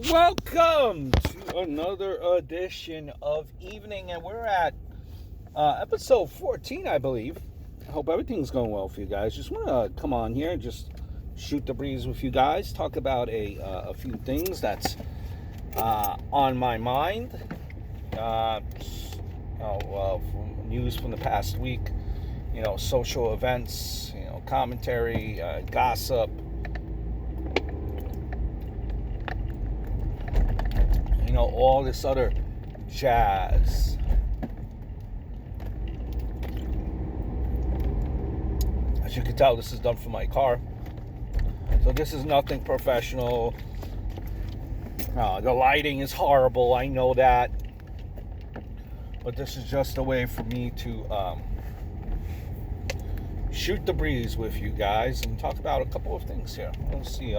Welcome to another edition of Evening, and we're at episode 14, I believe. I hope everything's going well for you guys. Just want to come on here and just shoot the breeze with you guys, talk about a few things that's on my mind. From news from the past week, social events, commentary, gossip. All this other jazz. As you can tell, this is done for my car. So this is nothing professional. The lighting is horrible, I know that. But this is just a way for me to shoot the breeze with you guys and talk about a couple of things here. Let's see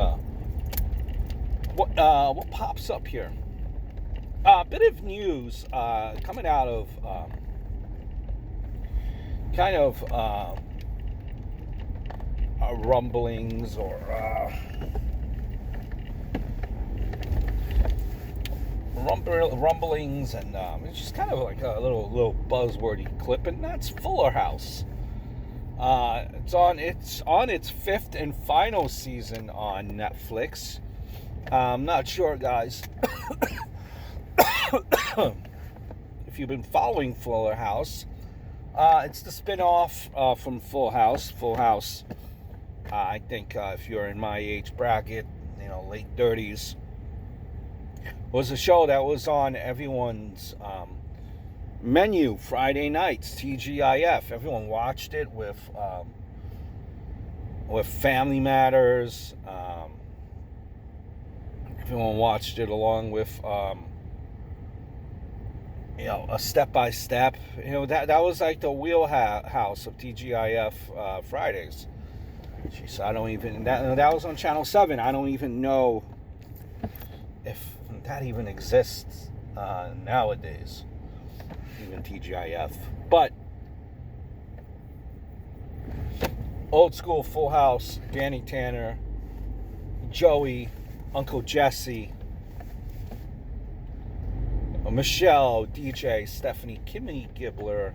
what pops up here. A bit of news coming out of rumblings or rumblings, and it's just kind of like a little buzzwordy clip, and that's Fullerhouse. It's on its fifth and final season on Netflix. I'm not sure, guys. If you've been following Fullerhouse, it's the spin-off from Full House. Full House, I think if you're in my age bracket, late 30s, was a show that was on everyone's menu Friday nights, TGIF. Everyone watched it with Family Matters. Everyone watched it along with a step-by-step. That was like the wheelhouse of TGIF Fridays. Jeez, I don't even... That was on Channel 7. I don't even know if that even exists nowadays. Even TGIF. But old school Full House, Danny Tanner, Joey, Uncle Jesse, Michelle, DJ, Stephanie, Kimmy Gibbler,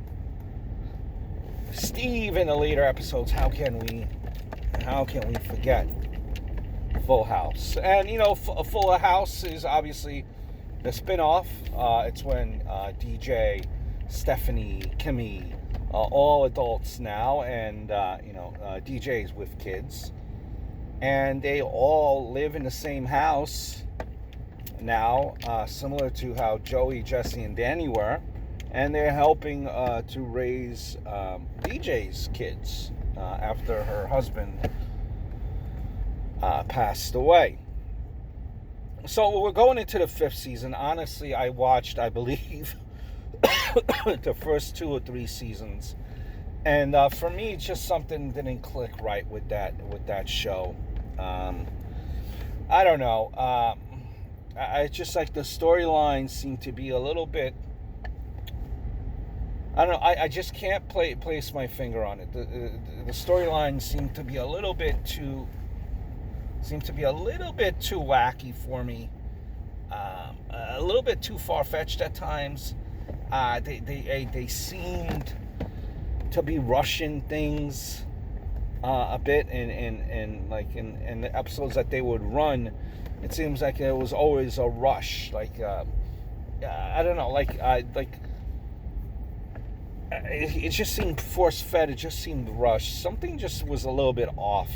Steve in the later episodes. How can we forget Full House? And Full House is obviously the spin-off. It's when DJ, Stephanie, Kimmy, all adults now, and DJs with kids, and they all live in the same house now, similar to how Joey, Jesse, and Danny were, and they're helping to raise DJ's kids after her husband passed away. So we're going into the fifth season. Honestly, I watched, I believe, the first 2 or 3 seasons, and for me, just something didn't click right with that show. I don't know. I just like the storyline seemed to be a little bit. I don't know. I just can't place my finger on it. The storyline seemed to be a little bit too wacky for me. A little bit too far-fetched at times. They seemed to be rushing things a bit, and like in the episodes that they would run, it seems like it was always a rush. Like I don't know. It just seemed force-fed. It just seemed rushed. Something just was a little bit off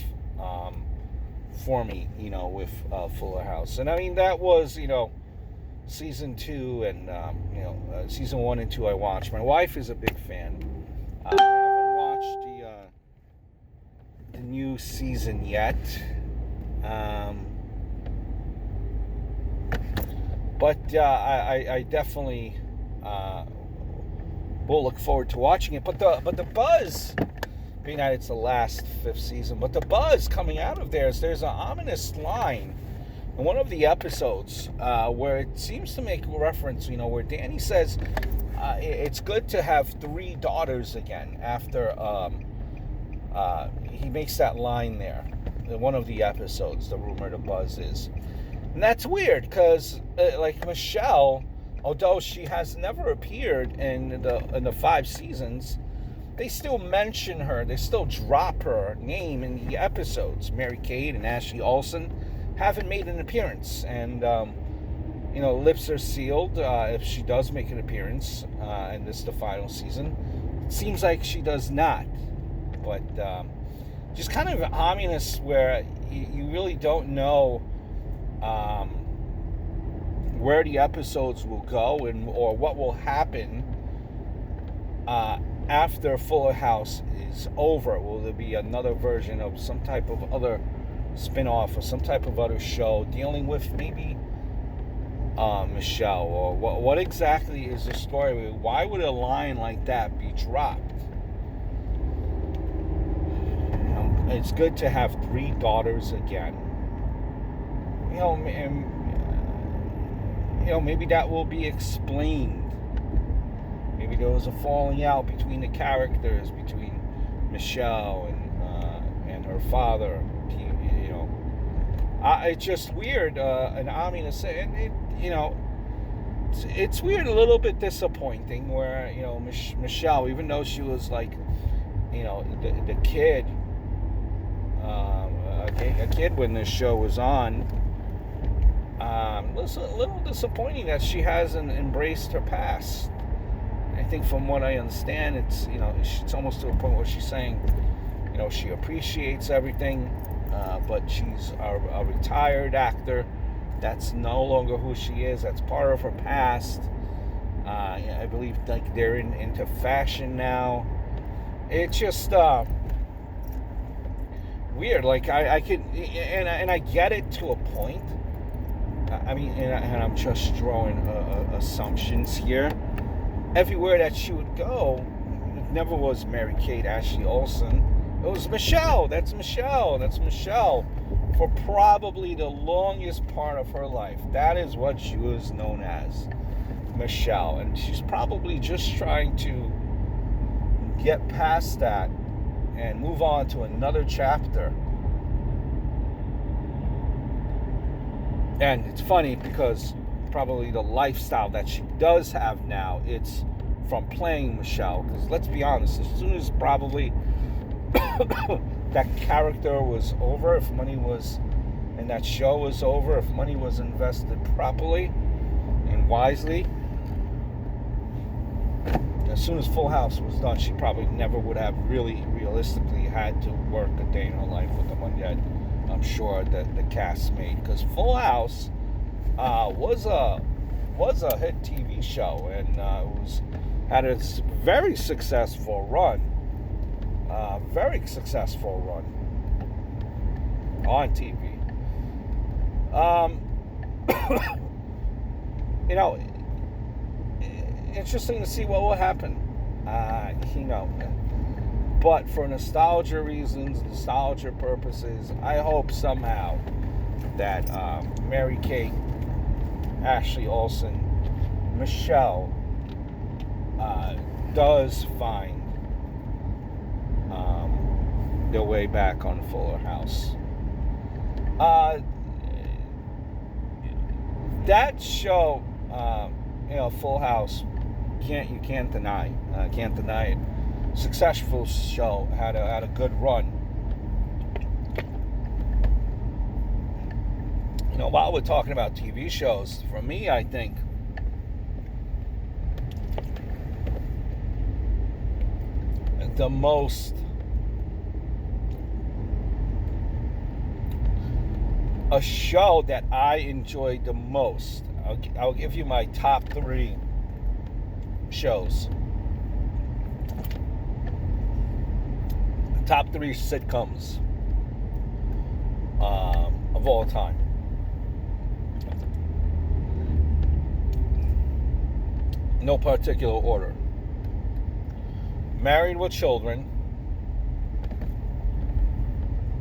for me, with Fuller House. And I mean, that was, season 2 and, season 1 and 2 I watched. My wife is a big fan. I haven't watched the new season yet. But I definitely will look forward to watching it. But the buzz, being that it's the last 5th season, but the buzz coming out of there's an ominous line in one of the episodes where it seems to make reference, where Danny says it's good to have 3 daughters again after he makes that line there in one of the episodes. The rumor, the buzz is. And that's weird because, like Michelle, although she has never appeared in the 5 seasons, they still mention her. They still drop her name in the episodes. Mary-Kate and Ashley Olsen haven't made an appearance, and lips are sealed if she does make an appearance in the final season. It seems like she does not, but just kind of ominous where you really don't know where the episodes will go or what will happen after Fuller House is over. Will there be another version of some type of other spin-off or some type of other show dealing with maybe Michelle, or what exactly is the story? Why would a line like that be dropped? It's good to have 3 daughters again. Maybe that will be explained. Maybe there was a falling out between the characters, between Michelle and her father. It's just weird and ominous, and it's weird, a little bit disappointing. Where Michelle, even though she was like the kid, a kid when this show was on, was a little disappointing that she hasn't embraced her past. I think from what I understand, it's almost to a point where she's saying, she appreciates everything, but she's a retired actor. That's no longer who she is. That's part of her past. I believe like they're into fashion now. It's just weird. Like I could, and I get it to a point. And I'm just drawing assumptions here. Everywhere that she would go, it never was Mary-Kate, Ashley Olsen. It was Michelle. That's Michelle. That's Michelle. For probably the longest part of her life. That is what she was known as, Michelle. And she's probably just trying to get past that and move on to another chapter. And it's funny because probably the lifestyle that she does have now, it's from playing Michelle. Because let's be honest, as soon as probably that character was over, if money was, and that show was over, if money was invested properly and wisely, as soon as Full House was done, she probably never would have really realistically had to work a day in her life with the money that I'm sure that the cast made. Because Full House was a hit TV show, and had a very successful run. Very successful run on TV. Interesting to see what will happen. But for nostalgia reasons, nostalgia purposes, I hope somehow that Mary-Kate, Ashley Olsen, Michelle does find their way back on Fuller House. That show, Full House, you can't deny it. Successful show, had a good run. While we're talking about TV shows, for me, I think a show that I enjoyed the most, I'll give you my top 3 shows. Top 3 sitcoms of all time. No particular order. Married with Children,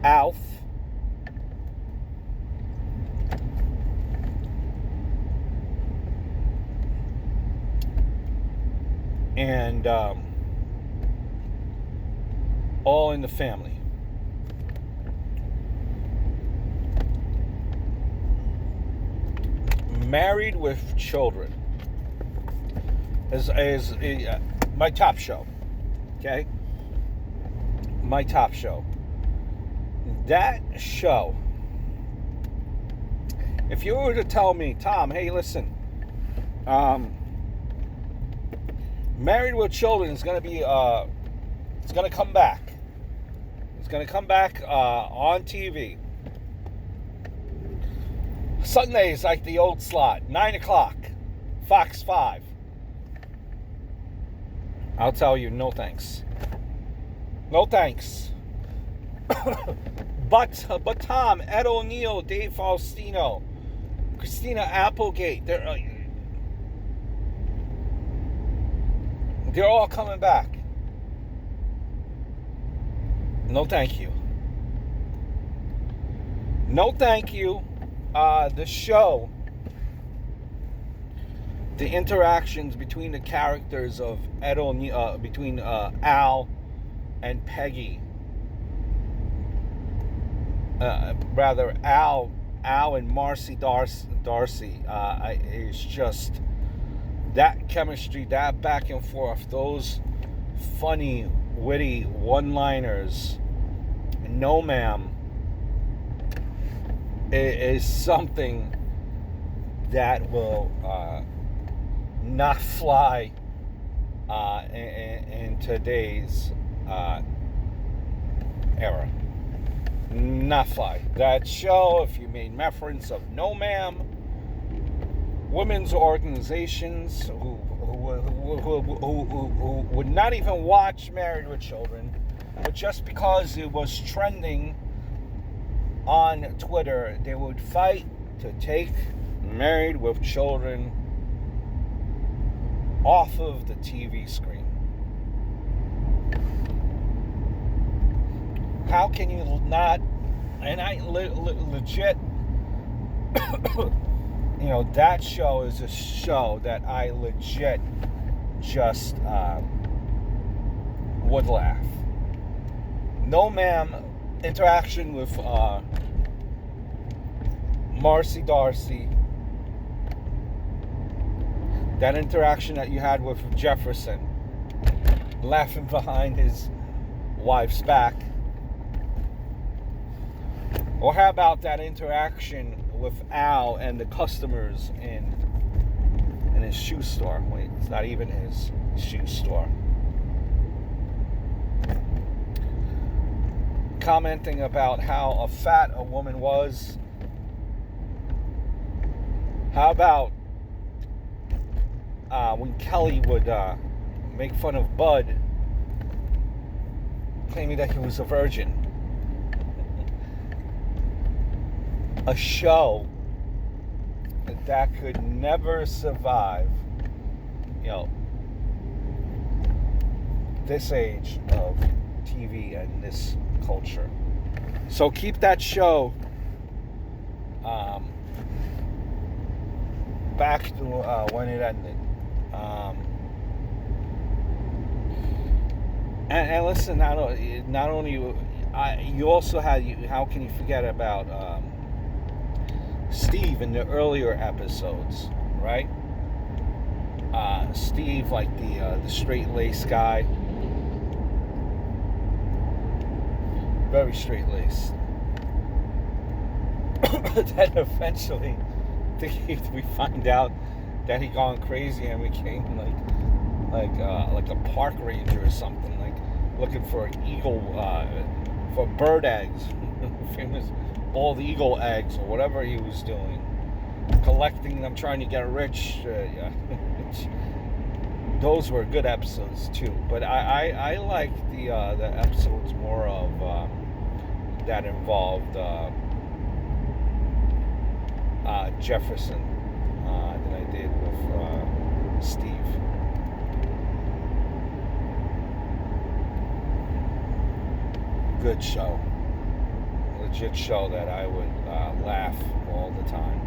Alf, and All in the Family. Married with Children is my top show. Okay? My top show. That show, if you were to tell me, Tom, hey, listen, Married with Children is going to be, it's going to come back. It's going to come back on TV. Sundays, like the old slot, 9 o'clock, Fox 5. I'll tell you, no thanks. No thanks. But Tom, Ed O'Neill, Dave Faustino, Christina Applegate, they're all coming back. No thank you. No thank you. The show, the interactions between the characters of Ed O'Neill, between Al and Peggy, rather Al and Marcy Darcy, is just that chemistry, that back and forth, those funny, witty one-liners. No, ma'am, is something that will not fly in today's era. Not fly. That show, if you made reference of No Ma'am, women's organizations who would not even watch Married with Children, but just because it was trending on Twitter, they would fight to take Married with Children off of the TV screen. How can you not? And I legit, that show is a show that I legit just would laugh. No Ma'am interaction with Marcy Darcy. That interaction that you had with Jefferson, laughing behind his wife's back. Or how about that interaction with Al and the customers in his shoe store? Wait, it's not even his shoe store. Commenting about how fat a woman was. How about when Kelly would make fun of Bud, claiming that he was a virgin? A show that could never survive, this age of TV and this culture. So keep that show back to when it ended. And listen, not only you also had, how can you forget about Steve in the earlier episodes, right? Steve, like the straight-laced guy, very straight-laced. Then eventually, we find out that he gone crazy and became like a park ranger or something, like looking for eagle, for bird eggs, famous bald eagle eggs or whatever he was doing, collecting them, trying to get rich. Yeah. Those were good episodes too, but I liked the episodes more of that involved Jefferson than I did with Steve. Good show. Legit show that I would laugh all the time.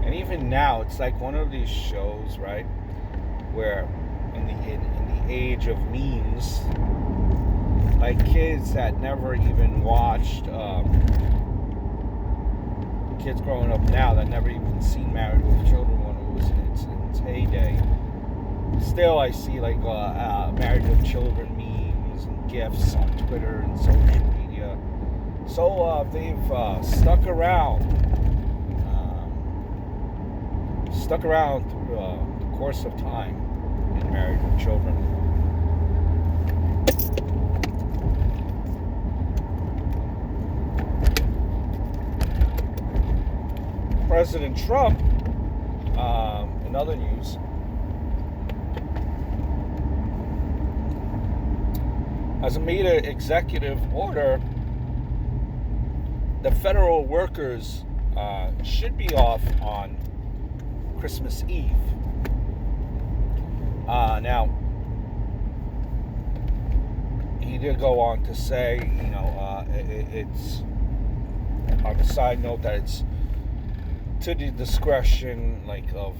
And even now, it's like one of these shows, right, where in the age of memes, like kids that never even watched, kids growing up now that never even seen Married with Children when it was in its heyday. Still, I see like Married with Children memes and GIFs on Twitter and social media. So they've stuck around through the course of time in Married with Children. President Trump, in other news, has made an executive order. The federal workers should be off on Christmas Eve. Now, he did go on to say, it's on the side note that it's to the discretion of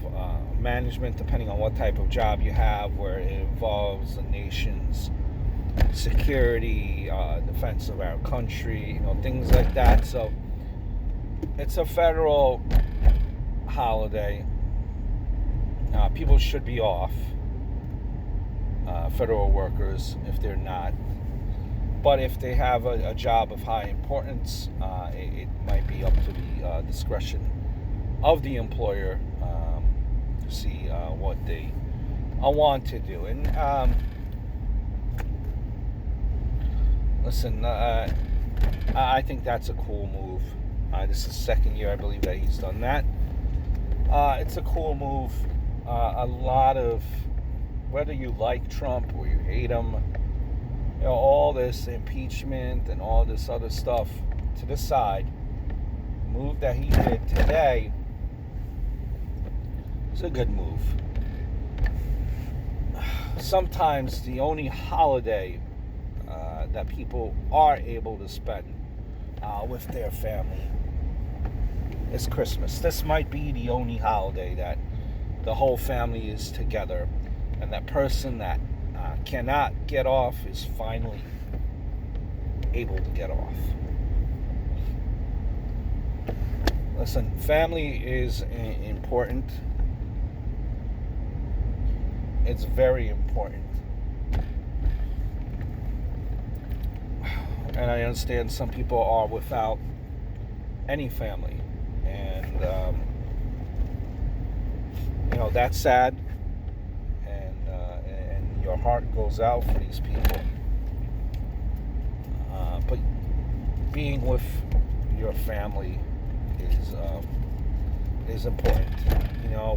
management, depending on what type of job you have, where it involves the nation's security, defense of our country, things like that. So it's a federal holiday. People should be off, federal workers, if they're not. But if they have a job of high importance, it might be up to the discretion of the employer to see what they want to do. And listen, I think that's a cool move. This is the second year, I believe, that he's done that. It's a cool move. A lot of, whether you like Trump or you hate him, all this impeachment and all this other stuff to the side, the move that he did today is a good move. Sometimes the only holiday that people are able to spend with their family is Christmas. This might be the only holiday that the whole family is together, and that person that cannot get off is finally able to get off. Listen, family is important. It's very important. And I understand some people are without any family. And, that's sad. And your heart goes out for these people. But being with your family is important.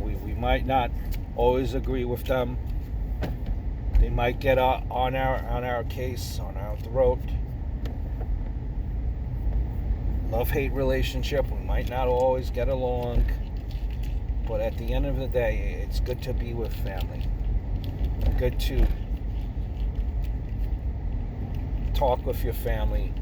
We might not always agree with them. They might get on our case, on our throat. Love-hate relationship. We might not always get along. But at the end of the day, it's good to be with family. Good to talk with your family.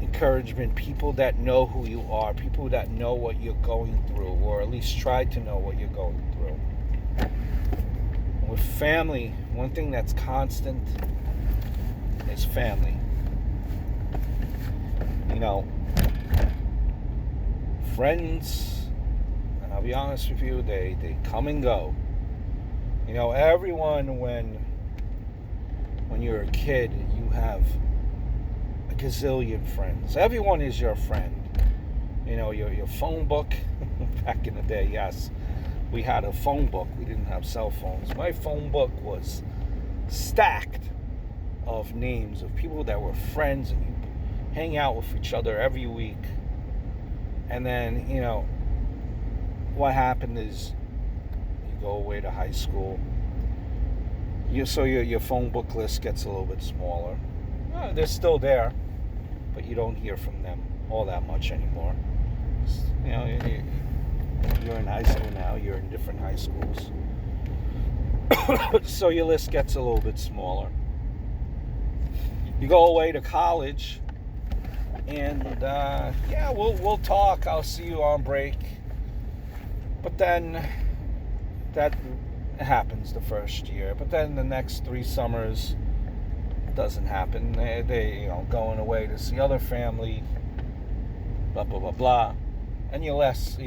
Encouragement, people that know who you are, people that know what you're going through, or at least try to know what you're going through. With family, one thing that's constant is family. Friends, and I'll be honest with you, they come and go. Everyone, when you're a kid, you have a gazillion friends. Everyone is your friend. Your phone book. Back in the day, yes, we had a phone book. We didn't have cell phones. My phone book was stacked of names of people that were friends, and you hang out with each other every week. And then, what happened is you go away to high school. So your phone book list gets a little bit smaller. They're still there, but you don't hear from them all that much anymore. You're in high school now. You're in different high schools. So your list gets a little bit smaller. You go away to college, and we'll talk. I'll see you on break. But then that happens the first year. But then the next 3 summers, doesn't happen. They going away to see other family, blah blah blah blah, and your list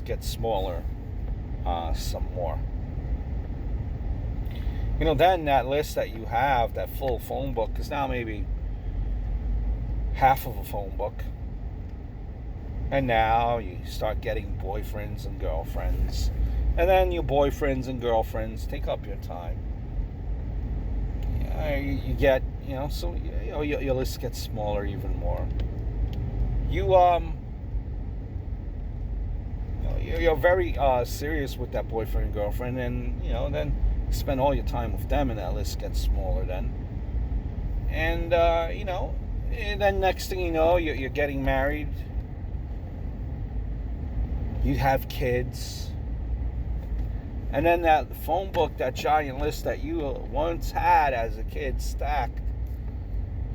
gets smaller, some more. Then that list that you have, that full phone book, is now maybe half of a phone book. And now you start getting boyfriends and girlfriends. And then your boyfriends and girlfriends take up your time. You get, so your list gets smaller even more. You're very serious with that boyfriend and girlfriend, and then you spend all your time with them, and that list gets smaller then. And and then next thing you know, you're getting married. You have kids. And then that phone book, that giant list that you once had as a kid stacked,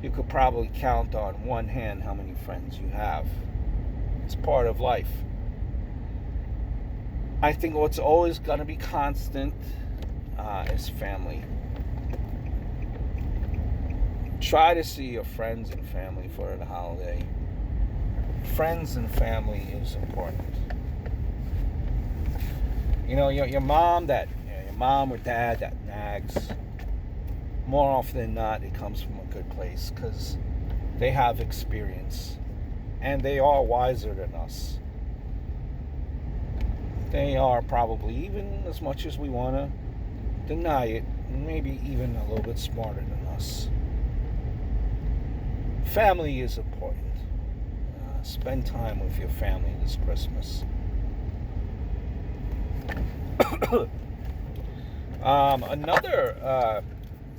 you could probably count on one hand how many friends you have. It's part of life. I think what's always going to be constant is family. Try to see your friends and family for the holiday. Friends and family is important. Your mom or dad that nags, more often than not, it comes from a good place because they have experience and they are wiser than us. They are probably, even as much as we want to deny it, maybe even a little bit smarter than us. Family is important. Spend time with your family this Christmas. Another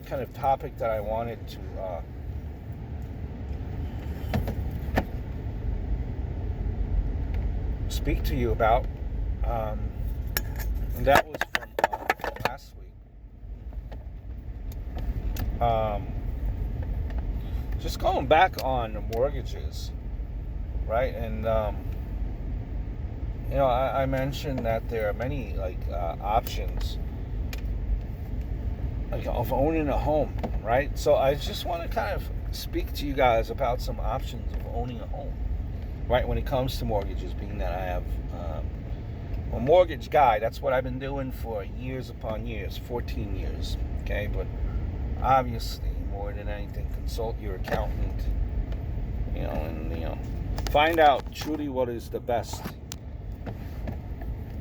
kind of topic that I wanted to speak to you about, and that was from last week. Just going back on mortgages, right? And I mentioned that there are many options of owning a home, right? So I just want to kind of speak to you guys about some options of owning a home, right? When it comes to mortgages, being that I have a mortgage guy, that's what I've been doing for years upon years, 14 years, okay? But obviously, more than anything, consult your accountant, and find out truly what is the best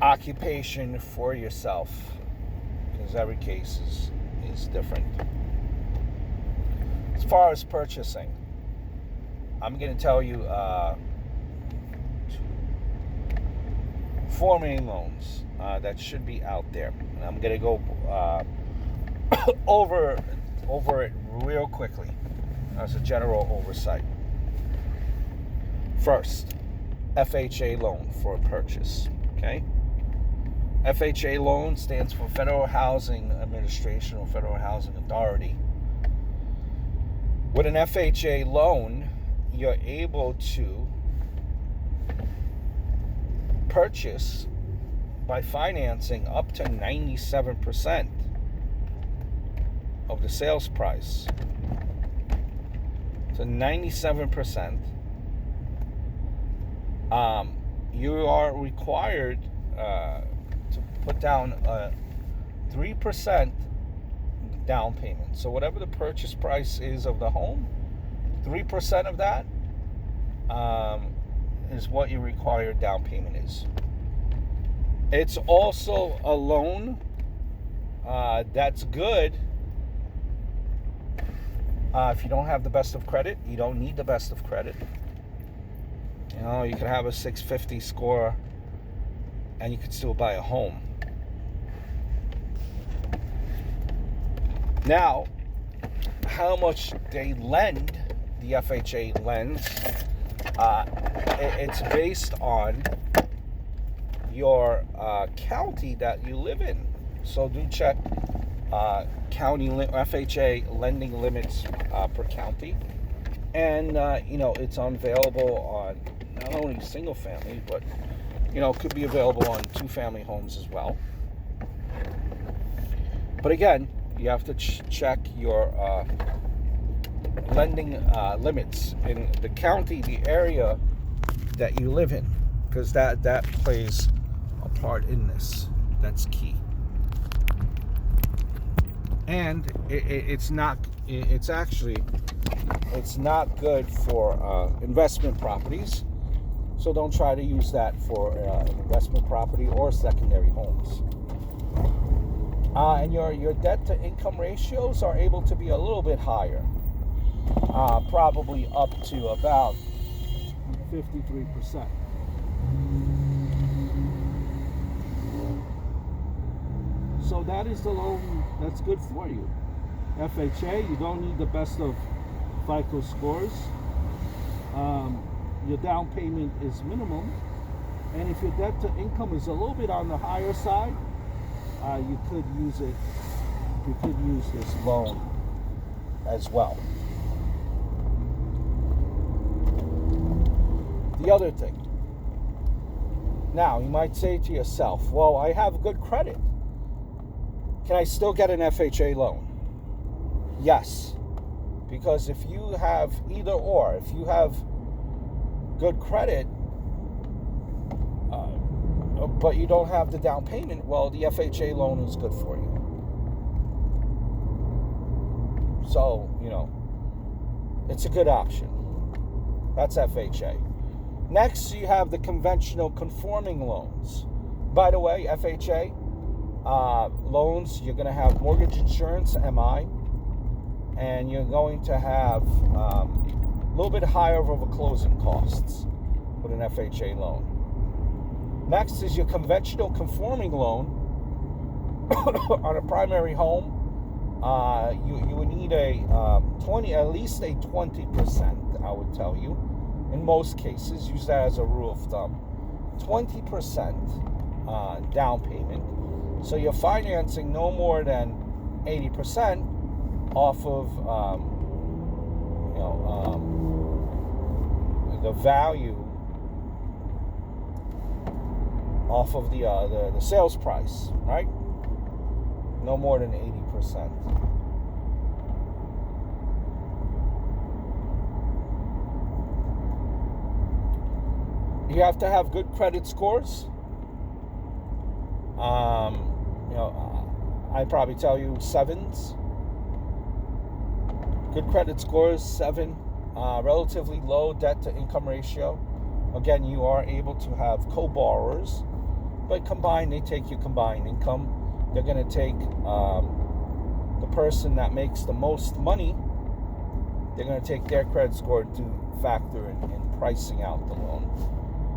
occupation for yourself, because every case is different. As far as purchasing, I'm going to tell you 4 main loans that should be out there, and I'm going to go over it real quickly as a general oversight. First, FHA loan for a purchase, okay? FHA loan stands for Federal Housing Administration or Federal Housing Authority. With an FHA loan, you're able to purchase by financing up to 97% of the sales price. So 97%. You are required to put down a 3% down payment. So whatever the purchase price is of the home, 3% of that is what your required down payment is. It's also a loan that's good if you don't have the best of credit. You don't need the best of credit. You can have a 650 score and you can still buy a home. Now, how much they lend, the FHA lends, it's based on your county that you live in. So do check county FHA lending limits per county. And, it's available on not only single family, but, could be available on 2-family homes as well. But again, you have to check your lending limits in the county, the area that you live in, because that plays a part in this. That's key. And it's not good for investment properties. So don't try to use that for an investment property or secondary homes. And your debt to income ratios are able to be a little bit higher, probably up to about 53%. So that is the loan that's good for you. FHA, you don't need the best of FICO scores. Your down payment is minimum. And if your debt to income is a little bit on the higher side, you could use it. You could use this loan as well. The other thing. Now, you might say to yourself, well, I have good credit. Can I still get an FHA loan? Yes. Because if you have either or, if you have good credit, but you don't have the down payment, well, the FHA loan is good for you. So, it's a good option. That's FHA. Next, you have the conventional conforming loans. By the way, FHA loans, you're going to have mortgage insurance, MI, and you're going to have a little bit higher of a closing costs with an FHA loan. Next is your conventional conforming loan on a primary home. You would need at least a 20%, I would tell you. In most cases, use that as a rule of thumb. 20% down payment. So you're financing no more than 80% off of the value off of the sales price, right? No more than 80%. You have to have good credit scores. I'd probably tell you 7s. Good credit scores, 7. Relatively low debt to income ratio. Again, you are able to have co-borrowers, but combined, they take your combined income. They're going to take the person that makes the most money. They're going to take their credit score to factor in pricing out the loan.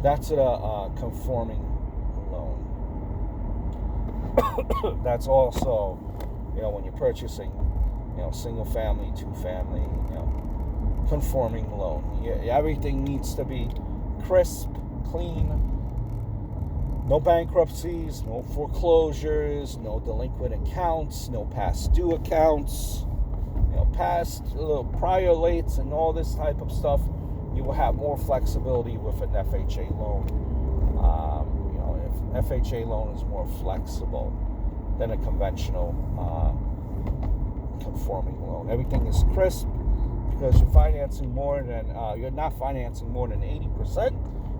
That's a conforming loan. That's also, when you're purchasing, single family, 2-family, conforming loan. Everything needs to be crisp, clean, no bankruptcies, no foreclosures, no delinquent accounts, no past due accounts, past prior lates and all this type of stuff. You will have more flexibility with an FHA loan. If FHA loan is more flexible than a conventional conforming loan. Everything is crisp because you're you're not financing more than 80%.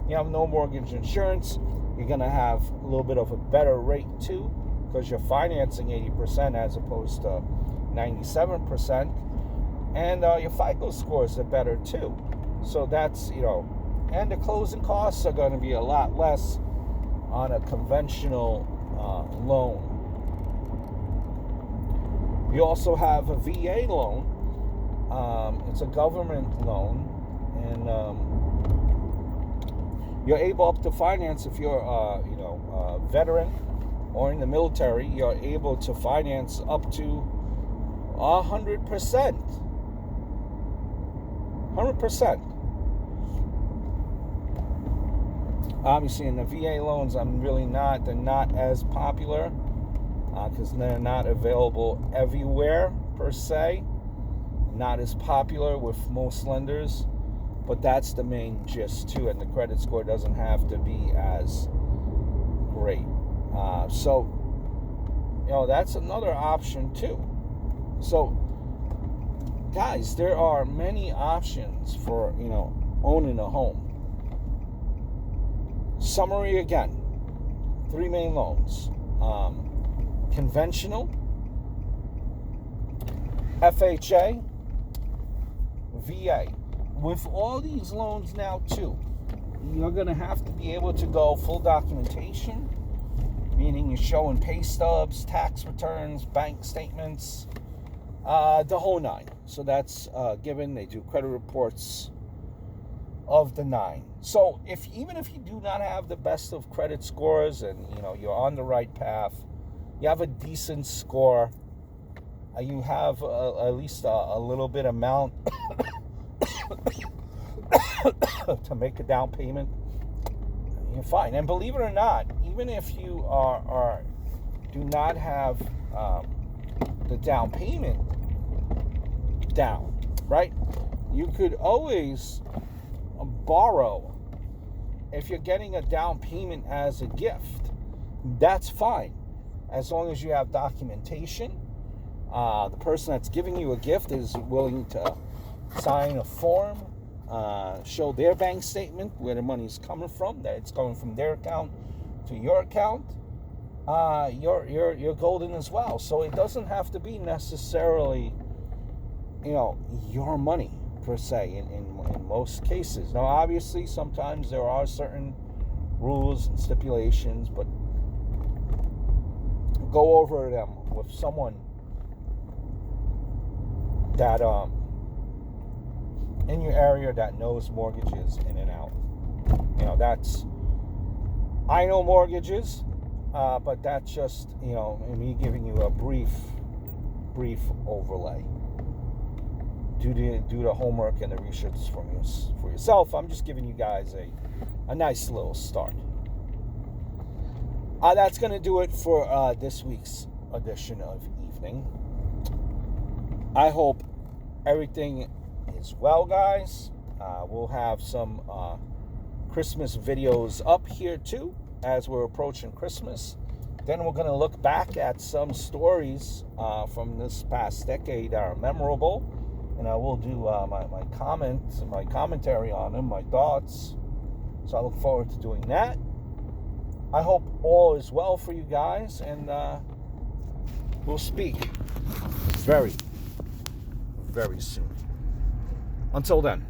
You have no mortgage insurance. You're going to have a little bit of a better rate too because you're financing 80% as opposed to 97%. And your FICO scores are better too. So that's, and the closing costs are going to be a lot less on a conventional loan. You also have a VA loan. It's a government loan, and you're able up to finance if you're, a veteran or in the military. You're able to finance up to 100%. 100%. Obviously, in the VA loans, they're not as popular because they're not available everywhere per se. Not as popular with most lenders, but that's the main gist too. And the credit score doesn't have to be as great. So that's another option too. So guys, there are many options for, owning a home. Summary again. 3 main loans. Conventional, FHA, VA. With all these loans now too, you're going to have to be able to go full documentation, meaning you're showing pay stubs, tax returns, bank statements, the whole nine. So that's given. They do credit reports of the 9. So even if you do not have the best of credit scores and you're on the right path, you have a decent score, you have at least a little bit amount to make a down payment, you're fine. And believe it or not, even if you do not have the down payment down, right? You could always borrow. If you're getting a down payment as a gift, that's fine, as long as you have documentation. The person that's giving you a gift is willing to sign a form, show their bank statement where the money's coming from, that it's going from their account to your account. You're golden as well. So it doesn't have to be necessarily your money per se in most cases. Now obviously sometimes there are certain rules and stipulations, but go over them with someone that in your area that knows mortgages in and out. I know mortgages, but that's just me giving you a brief overlay. Do the homework and the research for yourself. I'm just giving you guys a nice little start. That's going to do it for this week's edition of Evening. I hope everything is well, guys. We'll have some Christmas videos up here too as we're approaching Christmas. Then we're going to look back at some stories from this past decade that are memorable. And I will do my comments, my commentary on them, my thoughts. So I look forward to doing that. I hope all is well for you guys, and we'll speak very, very soon. Until then.